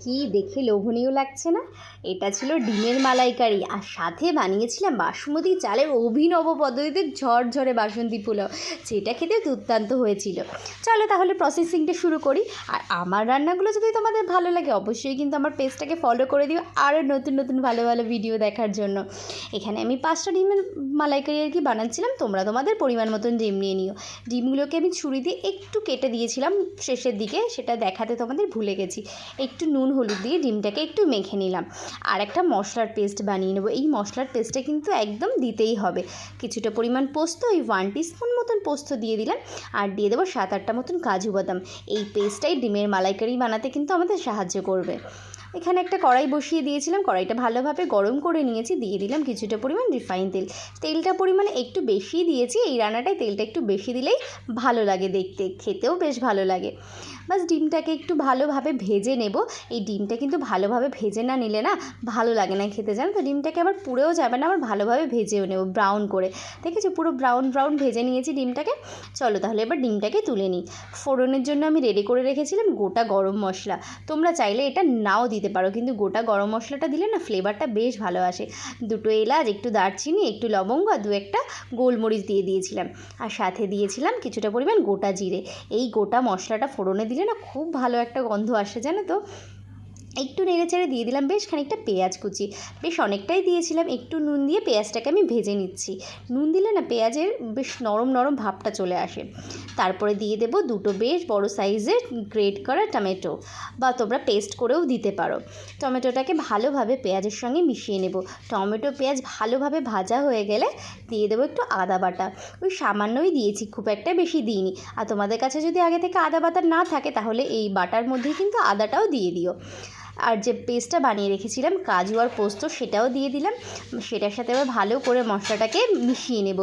কি দেখে লোভনীয় লাগছে না? এটা ছিল ডিমের মালাইকারি, আর সাথে বানিয়েছিলাম বাসমতি চালের অভিনব পদ্ধতিতে ঝরঝরে বাসন্তী পোলাও, যেটা খেতে দুর্দান্ত হয়েছিল। চলো তাহলে প্রসেসিংটা শুরু করি। আর আমার রান্নাগুলো যদি তোমাদের ভালো লাগে অবশ্যই কিন্তু আমার পেজটাকে ফলো করে দিও আরও নতুন নতুন ভালো ভালো ভিডিও দেখার জন্য। এখানে আমি 5টা ডিমের মালাইকারি আর কি বানাচ্ছিলাম, তোমরা তোমাদের পরিমাণ মতন ডিম নিয়ে নিও। ডিমগুলোকে আমি ছুরি দিয়ে একটু কেটে দিয়েছিলাম শেষের দিকে, সেটা দেখাতে তোমাদের ভুলে গেছি। একটু নুন হলুদ দিয়ে ডিমটাকে একটু মেখে নিলাম। আর একটা মশলার পেস্ট বানিয়ে নেবো। এই মশলার পেস্টটা কিন্তু একদম দিতেই হবে। কিছুটা পরিমাণ পোস্ত, ওই 1 টিস্পুন মতন পোস্ত দিয়ে দিলাম। আর দিয়ে দেবো 7-8টা মতন কাজু বাদাম। এই পেস্টটাই ডিমের মালাইকারি বানাতে কিন্তু আমাদের সাহায্য করবে। এখানে একটা কড়াই বসিয়ে দিয়েছিলাম, কড়াইটা ভালোভাবে গরম করে নিয়েছি। দিয়ে দিলাম কিছুটা পরিমাণ রিফাইন তেল। তেলটা পরিমাণে একটু বেশি দিয়েছি, এই রান্নাটায় তেলটা একটু বেশি দিলেই ভালো লাগে দেখতে, খেতেও বেশ ভালো লাগে। বাস ডিমটাকে একটু ভালোভাবে ভেজে নেব। এই ডিমটা কিন্তু ভালোভাবে ভেজে না নিলে না ভালো লাগে না খেতে, জানো তো। ডিমটাকে আবার পুড়েও যাবে না, আবার ভালোভাবে ভেজেও নেব ব্রাউন করে। দেখেছো পুরো ব্রাউন ব্রাউন ভেজে নিয়েছি ডিমটাকে। চলো তাহলে এবার ডিমটাকে তুলে নিই। ফোড়নের জন্য আমি রেডি করে রেখেছিলাম গোটা গরম মশলা। তোমরা চাইলে এটা নাও দিতে পারো, কিন্তু গোটা গরম মশলাটা দিলে না ফ্লেভারটা বেশ ভালো আসে। 2টো এলাচ, একটু দারচিনি, একটু লবঙ্গ আর 2-1টা গোলমরিচ দিয়ে দিয়েছিলাম। আর সাথে দিয়েছিলাম কিছুটা পরিমাণ গোটা জিরে। এই গোটা মশলাটা ফোড়নে দিলে না খুব ভালো একটা গন্ধ আসে, জানো তো। একটু নেড়ে চেড়ে দিয়ে দিলাম বেশ খানিকটা পেঁয়াজ কুচি, বেশ অনেকটাই দিয়েছিলাম। একটু নুন দিয়ে পেঁয়াজটাকে আমি ভেজে নিচ্ছি। নুন দিলে না পেঁয়াজের বেশ নরম নরম ভাবটা চলে আসে। তারপরে দিয়ে দেবো 2টো বেশ বড় সাইজের গ্রেট করা টমেটো, বা তোমরা পেস্ট করেও দিতে পারো। টমেটোটাকে ভালোভাবে পেঁয়াজের সঙ্গে মিশিয়ে নেব। টমেটো পেঁয়াজ ভালোভাবে ভাজা হয়ে গেলে দিয়ে দেবো একটু আদা বাটা। ওই সামান্যই দিয়েছি, খুব একটা বেশি দিইনি। আর তোমাদের কাছে যদি আগে থেকে আদা বাটা না থাকে তাহলে এই বাটার মধ্যেই কিন্তু আদাটাও দিয়ে দিও। আর যে পেস্টটা বানিয়ে রেখেছিলাম কাজু আর পোস্ত, সেটাও দিয়ে দিলাম। সেটার সাথে আবার ভালো করে মশলাটাকে মিশিয়ে নেব।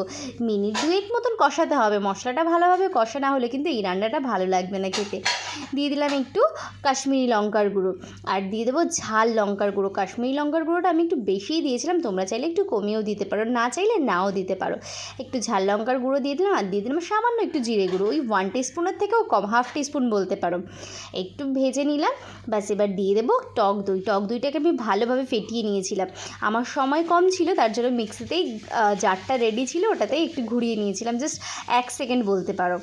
মিনিট 2 মতন কষাতে হবে। মশলাটা ভালোভাবে কষা না হলে কিন্তু এই রান্নাটা ভালো লাগবে না খেতে। দিয়ে দিলাম একটু কাশ্মীরি লঙ্কার গুঁড়ো, আর দিয়ে দেবো ঝাল লঙ্কার গুঁড়ো। কাশ্মীরি লঙ্কার গুঁড়োটা আমি একটু বেশিই দিয়েছিলাম, তোমরা চাইলে একটু কমিয়েও দিতে পারো, না চাইলে নাও দিতে পারো। একটু ঝাল লঙ্কার গুঁড়ো দিয়ে দিলাম, আর দিয়ে দিলাম সামান্য একটু জিরে গুঁড়ো, ওই 1 টিস্পুনের থেকেও কম, 1/2 টিস্পুন বলতে পারো। একটু ভেজে নিলাম। ব্যাস এবার দিয়ে দেবো টক দই। টক দইটাকে আমি ভালোভাবে ফেটিয়ে নিয়েছিলাম। আমার সময় কম ছিল, তার জন্য মিক্সিতেই জারটা রেডি ছিল, ওটাতেই একটু ঘুরিয়ে নিয়েছিলাম, জাস্ট 1 সেকেন্ড বলতে পারো।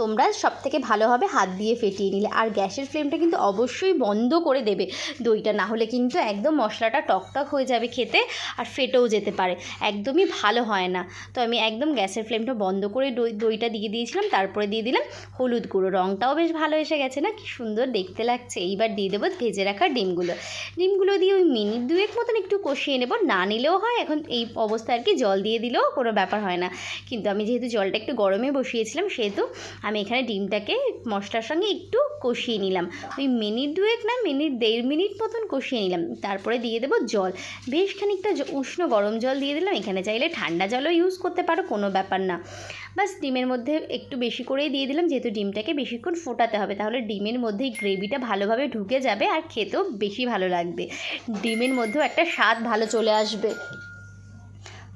তোমরা সবথেকে ভালো হবে হাত দিয়ে ফেটিয়ে নিলে। আর গ্যাসের ফ্লেমটা কিন্তু অবশ্যই বন্ধ করে দেবে দইটা, না হলে কিন্তু একদম মশলাটা টকটক হয়ে যাবে খেতে, আর ফেটেও যেতে পারে, একদমই ভালো হয় না। তো আমি একদম গ্যাসের ফ্লেমটা বন্ধ করে দইটা দিয়ে দিয়েছিলাম। তারপরে দিয়ে দিলাম হলুদ গুঁড়ো। রঙটাও বেশ ভালো এসে গেছে না, কি সুন্দর দেখতে লাগছে। এইবার দিয়ে দেবো ভেজে রাখা ডিমগুলো দিয়ে ওই মিনিট 2 মতন একটু কষিয়ে নেব। না নিলেও হয়, এখন এই অবস্থায় আর কি জল দিয়ে দিলেও কোনো ব্যাপার হয় না। কিন্তু আমি যেহেতু জলটা একটু গরমে বসিয়েছিলাম, সেহেতু আমি এখানে ডিমটাকে মশলার সঙ্গে একটু কষিয়ে নিলাম। ওই মিনিট 2 না, মিনিট 1.5 মিনিট মতন কষিয়ে নিলাম। তারপরে দিয়ে দেবো জল, বেশ খানিকটা উষ্ণ গরম জল দিয়ে দিলাম। এখানে চাইলে ঠান্ডা জলও ইউজ করতে পারো, কোনো ব্যাপার না। বাস ডিমের মধ্যে একটু বেশি করেই দিয়ে দিলাম, যেহেতু ডিমটাকে বেশিক্ষণ ফোটাতে হবে, তাহলে ডিমের মধ্যেই গ্রেভিটা ভালোভাবে ঢুকে যাবে আর খেতেও বেশি ভালো লাগবে। ডিমের মধ্যেও একটা স্বাদ ভালো চলে আসবে।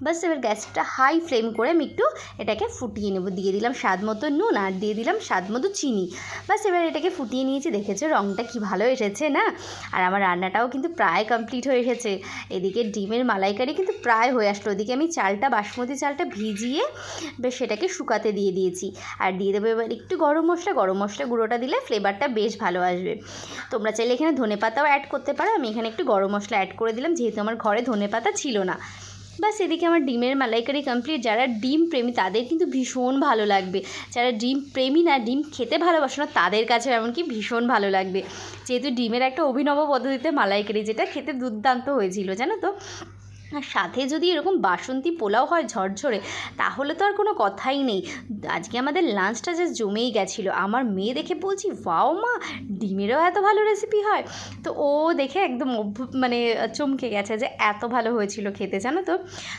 বাস এবার গ্যাসটা হাই ফ্লেম করে আমি একটু এটাকে ফুটিয়ে নেব। দিয়ে দিলাম স্বাদ মতো নুন, আর দিয়ে দিলাম স্বাদ মতো চিনি। বাস এবার এটাকে ফুটিয়ে নিয়েছি। দেখেছো রঙটা কি ভালো এসেছে না? আর আমার রান্নাটাও কিন্তু প্রায় কমপ্লিট হয়ে এসেছে। এদিকে ডিমের মালাইকারি কিন্তু প্রায় হয়ে আসলো। ওদিকে আমি বাসমতি চালটা ভিজিয়ে বেশ সেটাকে শুকাতে দিয়ে দিয়েছি। আর দিয়ে দেবো এবার একটু গরম মশলা গুঁড়োটা দিলে ফ্লেভারটা বেশ ভালো আসবে। তোমরা চাইলে এখানে ধনেপাতাও অ্যাড করতে পারো, আমি এখানে একটু গরম মশলা অ্যাড করে দিলাম, যেহেতু আমার ঘরে ধনেপাতা ছিল না। বাস এদিকে আমার ডিমের মালাইকারি কমপ্লিট। যারা ডিম প্রেমী তাদের কিন্তু ভীষণ ভালো লাগবে। যারা ডিম প্রেমী না, ডিম খেতে ভালোবাসে না, তাদের কাছে এমনকি ভীষণ ভালো লাগবে, যেহেতু ডিমের একটা অভিনব পদ্ধতিতে মালাইকারি, যেটা খেতে দুর্দান্ত হয়েছিল, জানো তো। আর সাথে যদি এরকম বাসন্তী পোলাও হয় ঝরঝরে, তাহলে তো আর কোনো কথাই নেই। আজকে আমাদের লাঞ্চটা যে জমেই গেছিলো। আমার মেয়ে দেখে বলছি, ওয়াও মা, ডিমেরও এত ভালো রেসিপি হয়। তো ও দেখে একদম চমকে গেছে যে এত ভালো হয়েছিল খেতে, জানো তো।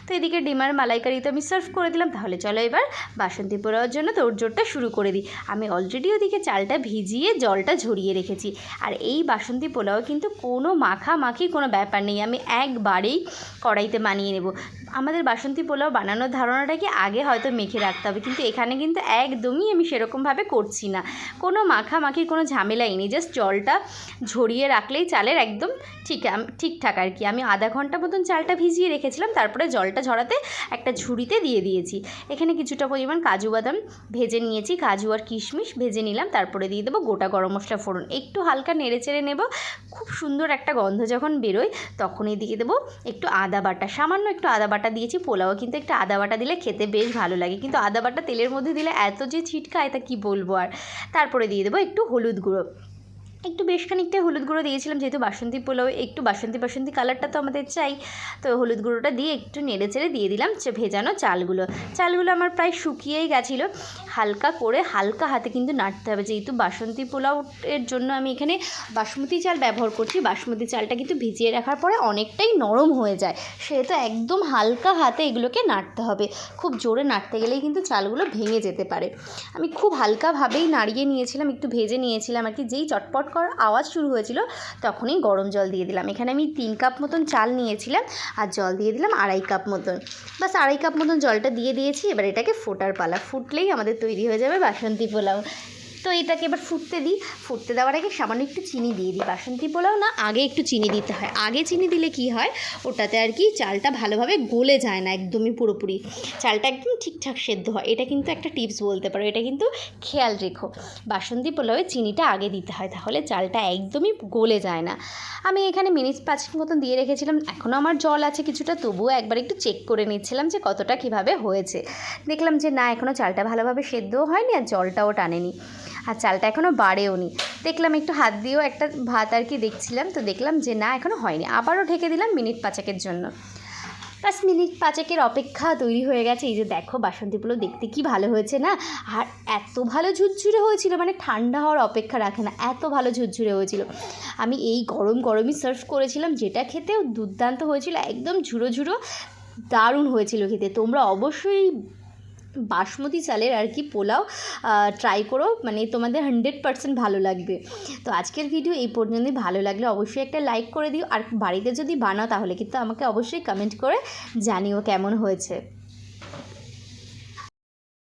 তো এদিকে ডিমের মালাইকারি তো আমি সার্ভ করে দিলাম। তাহলে চলো এবার বাসন্তী পোলাওর জন্য তোড়জোড়টা শুরু করে দিই। আমি অলরেডি ওদিকে চালটা ভিজিয়ে জলটা ঝরিয়ে রেখেছি। আর এই বাসন্তী পোলাও কিন্তু কোনো মাখামাখি কোনো ব্যাপার নেই, আমি একবারেই কড়াইতে বানিয়ে নেব। আমাদের বাসন্তী পোলাও বানানোর ধারণাটাকে আগে হয়তো মেখে রাখতে হবে, কিন্তু এখানে কিন্তু একদমই আমি সেরকমভাবে করছি না। কোনো মাখামাখির কোনো ঝামেলাই নেই, জাস্ট জলটা ঝরিয়ে রাখলেই চালের একদম ঠিকঠাক আর কি। আমি আধা ঘন্টা মতন চালটা ভিজিয়ে রেখেছিলাম, তারপরে জলটা ঝরাতে একটা ঝুড়িতে দিয়ে দিয়েছি। এখানে কিছুটা পরিমাণ কাজু বাদাম ভেজে নিয়েছি, কাজু আর কিশমিশ ভেজে নিলাম, তারপরে দিয়ে দেবো গোটা গরম মশলা ফোড়ন, একটু হালকা নেড়ে চেড়ে নেব। খুব সুন্দর একটা গন্ধ যখন বেরোয় তখনই দিয়ে দেবো একটু আদা বাটা, সামান্য একটু আদা বাটা দিয়েছি। পোলাও কিন্তু একটু আদা বাটা দিলে খেতে বেশ ভালো লাগে, কিন্তু আদা বাটা তেলের মধ্যে দিলে এত যে ছিটকায় তা কি বলবো আর। তারপরে দিয়ে দেবো একটু হলুদ গুঁড়ো, একটু বেশ খানিকটা হলুদ গুঁড়ো দিয়েছিলাম, যেহেতু বাসন্তী পোলাও একটু বাসন্তী কালারটা তো আমাদের চাই। তো হলুদ গুঁড়োটা দিয়ে একটু নেড়ে চেড়ে দিয়ে দিলাম ভেজানো চালগুলো আমার প্রায় শুকিয়েই গেছিলো। হালকা করে হালকা হাতে কিন্তু নাড়তে হবে, যেহেতু বাসন্তী পোলাও এর জন্য আমি এখানে বাসমতি চাল ব্যবহার করছি। বাসমতি চালটা কিন্তু ভিজিয়ে রাখার পরে অনেকটাই নরম হয়ে যায়, সেহেতু একদম হালকা হাতে এগুলোকে নাড়তে হবে। খুব জোরে নাড়তে গেলেই কিন্তু চালগুলো ভেঙে যেতে পারে। আমি খুব হালকাভাবেই নাড়িয়ে নিয়েছিলাম, একটু ভেজে নিয়েছিলাম আর কি। যেই চটপট করার আওয়াজ শুরু হয়েছিল তখনই গরম জল দিয়ে দিলাম। এখানে আমি 3 কাপ মতন চাল নিয়েছিলাম আর জল দিয়ে দিলাম 2.5 কাপ মতন, বাস 2.5 কাপ মতন জলটা দিয়ে দিয়েছি। এবার এটাকে ফোটার পালা, ফুটলেই আমাদের তৈরি হয়ে যাবে বাসন্তী পোলাও। তো এটাকে এবার ফুটতে দেওয়ার আগে সামান্য একটু চিনি দিয়ে দিই। বাসন্তী পোলাও না আগে একটু চিনি দিতে হয়, আগে চিনি দিলে কি হয় ওটাতে আর কি চালটা ভালোভাবে গলে যায় না, একদমই পুরোপুরি চালটা একদম ঠিকঠাক সেদ্ধ হয়। এটা কিন্তু একটা টিপস বলতে পারো, এটা কিন্তু খেয়াল রেখো। বাসন্তী পোলাওয়ে চিনিটা আগে দিতে হয়, তাহলে চালটা একদমই গলে যায় না। আমি এখানে মিনিট 5 মতন দিয়ে রেখেছিলাম, এখনও আমার জল আছে কিছুটা, তবুও একবার একটু চেক করে নিচ্ছিলাম যে কতটা কীভাবে হয়েছে। দেখলাম যে না, এখনও চালটা ভালোভাবে সেদ্ধও হয়নি আর জলটাও টানেনি, আর চালটা এখনও বাড়েও নি। দেখলাম একটু হাত দিয়েও একটা ভাত আর কি দেখছিলাম, তো দেখলাম যে না এখনও হয়নি, আবারও ঢেকে দিলাম মিনিট 5 জন্য। বাস মিনিট 5 অপেক্ষা তৈরি হয়ে গেছে। এই যে দেখো বাসন্তী পোলাও দেখতে কি ভালো হয়েছে না, আর এত ভালো ঝুরঝুরে হয়েছিল, মানে ঠান্ডা হওয়ার অপেক্ষা রাখে না, এত ভালো ঝুরঝুরে হয়েছিল। আমি এই গরমই সার্ভ করেছিলাম, যেটা খেতেও দুর্দান্ত হয়েছিল, একদম ঝুরো দারুণ হয়েছিল খেতে। তোমরা অবশ্যই বাসমতি চালের আর কি পোলাও ট্রাই করো, মানে তোমাদের 100% ভালো লাগবে। তো আজকের ভিডিও এই পর্যন্তই। ভালো লাগলে অবশ্যই একটা লাইক করে দিও, আর বাড়িতে যদি বানাও তাহলে কিন্তু আমাকে অবশ্যই কমেন্ট করে জানিও কেমন হয়েছে।